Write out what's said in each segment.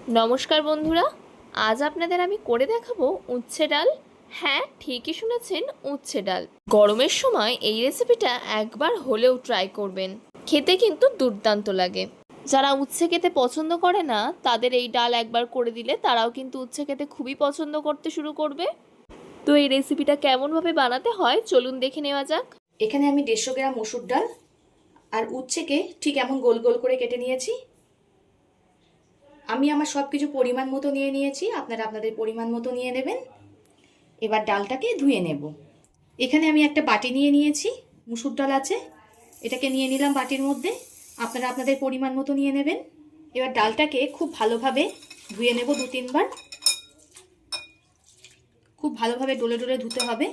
নমস্কার বন্ধুরা, আজ আপনাদের আমি করে দেখাবো উচ্ছে ডাল। হ্যাঁ, ঠিকই শুনেছেন, উচ্ছে ডাল। গরমের সময় এই রেসিপিটা একবার হলেও ট্রাই করবেন, খেতে কিন্তু দুর্দান্ত লাগে। যারা উচ্ছে খেতে পছন্দ করে না তাদের এই ডাল একবার করে দিলে তারাও কিন্তু উচ্ছে খেতে খুবই পছন্দ করতে শুরু করবে। তো এই রেসিপিটা কেমনভাবে বানাতে হয় চলুন দেখে নেওয়া যাক। এখানে আমি 150 গ্রাম মসুর ডাল আর উচ্ছেকে ঠিক এমন গোল গোল করে কেটে নিয়েছি। আমি আমার সব কিছু পরিমাণ মতো নিয়ে নিয়েছি, আপনারা আপনাদের পরিমাণ মতো নিয়ে নেবেন। এবার ডালটাকে ধুয়ে নেব। এখানে আমি একটা বাটি নিয়ে নিয়েছি, মুসুর ডাল আছে, এটাকে নিয়ে নিলাম বাটির মধ্যে। আপনারা আপনাদের পরিমাণ মতো নিয়ে নেবেন। এবার ডালটাকে খুব ভালোভাবে ধুয়ে নেব 2-3 বার। খুব ভালোভাবে ডলে ডলে ধুতে হবে,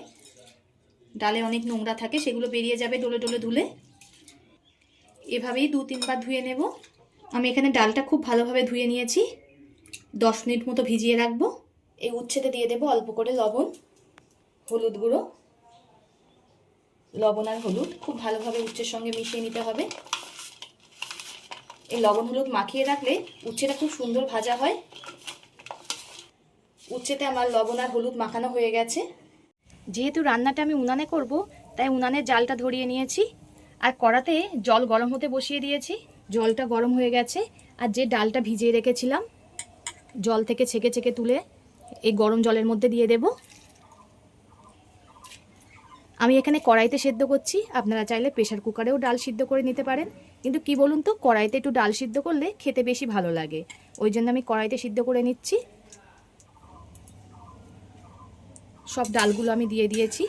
ডালে অনেক নোংরা থাকে সেগুলো বেরিয়ে যাবে ডলে ডলে ধুলে। এভাবেই 2-3 বার ধুয়ে নেব। আমি এখানে ডালটা খুব ভালোভাবে ধুয়ে নিয়েছি, 10 মিনিট মতো ভিজিয়ে রাখবো। এই উচ্ছেতে দিয়ে দেবো অল্প করে লবণ, হলুদ গুঁড়ো। লবণ আর হলুদ খুব ভালোভাবে উচ্ছের সঙ্গে মিশিয়ে নিতে হবে। এই লবণ হলুদ মাখিয়ে রাখলে উচ্ছেটা খুব সুন্দর ভাজা হয়। উচ্ছেতে আমার লবণ আর হলুদ মাখানো হয়ে গেছে। যেহেতু রান্নাটা আমি উনানে করব, তাই উনানের জালটা ধরিয়ে নিয়েছি আর কড়াতে জল গরম হতে বসিয়ে দিয়েছি। জলটা গরম হয়ে গেছে আর যে ডালটা ভিজিয়ে রেখেছিলাম জল থেকে ছেঁকে ছেঁকে তুলে এই গরম জলের মধ্যে দিয়ে দেব। আমি এখানে কড়াইতে সেদ্ধ করছি, আপনারা চাইলে প্রেসার কুকারেও ডাল সিদ্ধ করে নিতে পারেন, কিন্তু কি বলুন তো, কড়াইতে একটু ডাল সিদ্ধ করলে খেতে বেশি ভালো লাগে, ওই জন্য আমি কড়াইতে সিদ্ধ করে নিচ্ছি। সব ডালগুলো আমি দিয়ে দিয়েছি।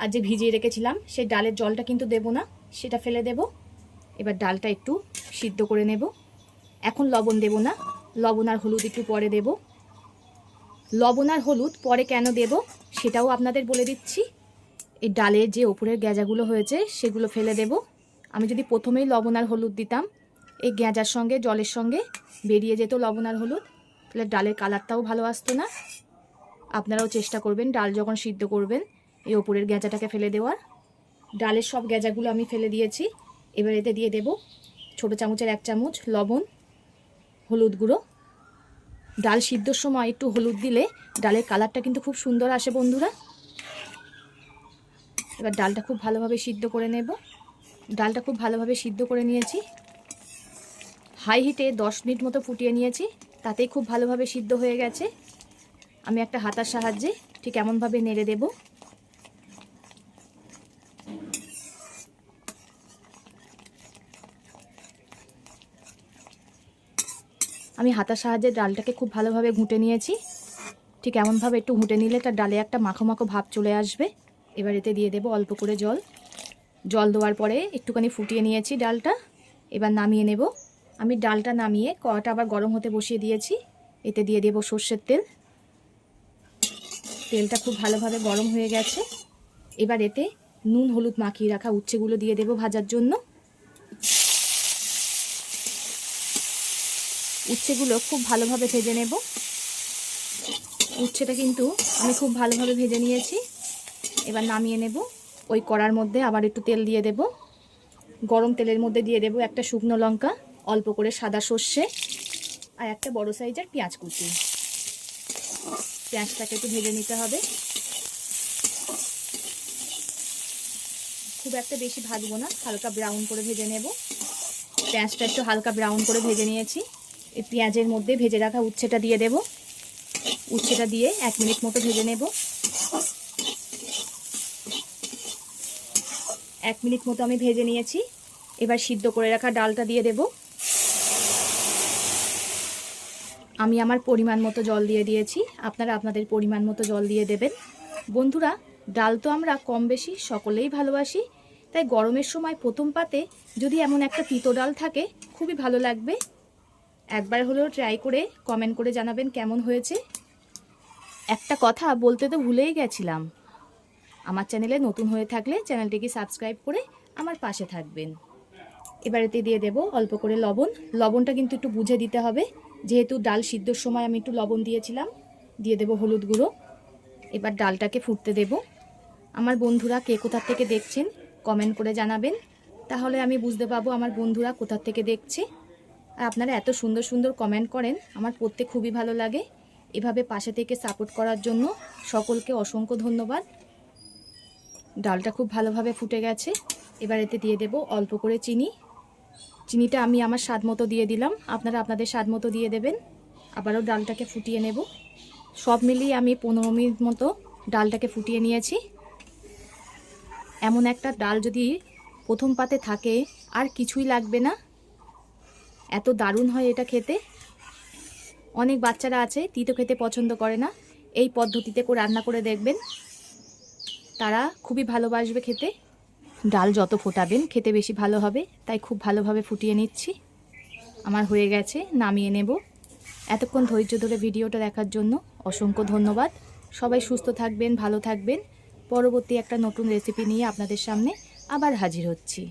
আর যে ভিজিয়ে রেখেছিলাম সেই ডালের জলটা কিন্তু দেব না, সেটা ফেলে দেব। এবার ডালটা একটু সিদ্ধ করে নেব। এখন লবণ দেব না, লবণ আর হলুদ একটু পরে দেব। লবণ আর হলুদ পরে কেন দেব সেটাও আপনাদের বলে দিচ্ছি। এই ডালের যে ওপরের গ্যাঁজাগুলো হয়েছে সেগুলো ফেলে দেব। আমি যদি প্রথমেই লবণ আর হলুদ দিতাম, এই গ্যাঁজার সঙ্গে জলের সঙ্গে বেরিয়ে যেত লবণ আর হলুদ, তাহলে ডালের কালারটাও ভালো আসতো না। আপনারাও চেষ্টা করবেন ডাল যখন সিদ্ধ করবেন এই ওপরের গ্যাঁজাটাকে ফেলে দেওয়ার। ডালের সব গ্যাঁজাগুলো আমি ফেলে দিয়েছি। এবার এতে দিয়ে দেব ছোটো চামচের 1 চামচ লবণ, হলুদ গুঁড়ো। ডাল সিদ্ধর সময় একটু হলুদ দিলে ডালের কালারটা কিন্তু খুব সুন্দর আসে বন্ধুরা। এবার ডালটা খুব ভালোভাবে সিদ্ধ করে নেব। ডালটা খুব ভালোভাবে সিদ্ধ করে নিয়েছি, হাই হিটে 10 মিনিট মতো ফুটিয়ে নিয়েছি, তাতেই খুব ভালোভাবে সিদ্ধ হয়ে গেছে। আমি একটা হাতার সাহায্যে ঠিক এমনভাবে নেড়ে দেব। আমি হাতার সাহায্যে ডালটাকে খুব ভালোভাবে ঘুঁটে নিয়েছি। ঠিক এমনভাবে একটু ঘুঁটে নিলে তার ডালে একটা মাখো মাখো ভাব চলে আসবে। এবার এতে দিয়ে দেব অল্প করে জল। জল দেওয়ার পরে একটুখানি ফুটিয়ে নিয়েছি ডালটা, এবার নামিয়ে নেব। আমি ডালটা নামিয়ে কড়াটা আবার গরম হতে বসিয়ে দিয়েছি। এতে দিয়ে দেব সর্ষের তেল। তেলটা খুব ভালোভাবে গরম হয়ে গেছে। এবার এতে নুন হলুদ মাখিয়ে রাখা উচ্ছেগুলো দিয়ে দেব ভাজার জন্য। উচ্ছেগুলো খুব ভালোভাবে ভেজে নেব। উচ্ছেটা কিন্তু আমি খুব ভালোভাবে ভেজে নিয়েছি। এবার নামিয়ে নেব। ওই কড়ার মধ্যে আবার একটু তেল দিয়ে দেব। গরম তেলের মধ্যে দিয়ে দেব একটা শুকনো লঙ্কা, অল্প করে সাদা সর্ষে আর একটা বড় সাইজের পেঁয়াজ কুচি। পেঁয়াজটাকে একটু ভেজে নিতে হবে, খুব একটা বেশি ভাজবো না, হালকা ব্রাউন করে ভেজে নেব। পেঁয়াজটা একটু হালকা ব্রাউন করে ভেজে নিয়েছি। এই পেঁয়াজের মধ্যে ভেজে রাখা উচ্ছেটা দিয়ে দেব। উচ্ছেটা দিয়ে 1 মিনিট মতো ভেজে নেব। 1 মিনিট মতো আমি ভেজে নিয়েছি। এবার সিদ্ধ করে রাখা ডালটা দিয়ে দেব। আমি আমার পরিমাণ মতো জল দিয়ে দিয়েছি, আপনারা আপনাদের পরিমাণ মতো জল দিয়ে দেবেন। বন্ধুরা, ডাল তো আমরা কম বেশি সকলেই ভালোবাসি, তাই গরমের সময় প্রথম পাতে যদি এমন একটা তিতো ডাল থাকে খুবই ভালো লাগবে। একবার হলেও ট্রাই করে কমেন্ট করে জানাবেন কেমন হয়েছে। একটা কথা বলতে তো ভুলেই গেছিলাম, আমার চ্যানেলে নতুন হয়ে থাকলে চ্যানেলটিকে সাবস্ক্রাইব করে আমার পাশে থাকবেন। এবার এতে দিয়ে দেব অল্প করে লবণ। লবণটা কিন্তু একটু বুঝে দিতে হবে, যেহেতু ডাল সিদ্ধর সময় আমি একটু লবণ দিয়েছিলাম। দিয়ে দেব হলুদ গুঁড়ো। এবার ডালটাকে ফুটতে দেব। আমার বন্ধুরা কে কোথা থেকে দেখছেন কমেন্ট করে জানাবেন, তাহলে আমি বুঝতে পারবো আমার বন্ধুরা কোথা থেকে দেখছে। আর আপনারা এত সুন্দর সুন্দর কমেন্ট করেন, আমার পড়তে খুবই ভালো লাগে। এভাবে পাশে থেকে সাপোর্ট করার জন্য সকলকে অসংখ্য ধন্যবাদ। ডালটা খুব ভালোভাবে ফুটে গেছে। এবার এতে দিয়ে দেব অল্প করে চিনি। চিনিটা আমি আমার স্বাদ মতো দিয়ে দিলাম, আপনারা আপনাদের স্বাদ মতো দিয়ে দেবেন। আবারও ডালটাকে ফুটিয়ে নেব। সব মিলিয়ে আমি 15 মিনিট মতো ডালটাকে ফুটিয়ে নিয়েছি। এমন একটা ডাল যদি প্রথম পাতে থাকে আর কিছুই লাগবে না, এত দারুণ হয় এটা খেতে। অনেক বাচ্চারা আছে তিতো খেতে পছন্দ করে না, এই পদ্ধতিতে রান্না করে দেখবেন, তারা খুবই ভালোবাসবে খেতে। ডাল যত ফোটাবেন খেতে বেশি ভালো হবে, তাই খুব ভালোভাবে ফুটিয়ে নিচ্ছি। আমার হয়ে গেছে, নামিয়ে নেব। এতক্ষণ ধৈর্য ধরে ভিডিওটা দেখার জন্য অসংখ্য ধন্যবাদ। সবাই সুস্থ থাকবেন, ভালো থাকবেন। পরবর্তী একটা নতুন রেসিপি নিয়ে আপনাদের সামনে আবার হাজির হচ্ছি।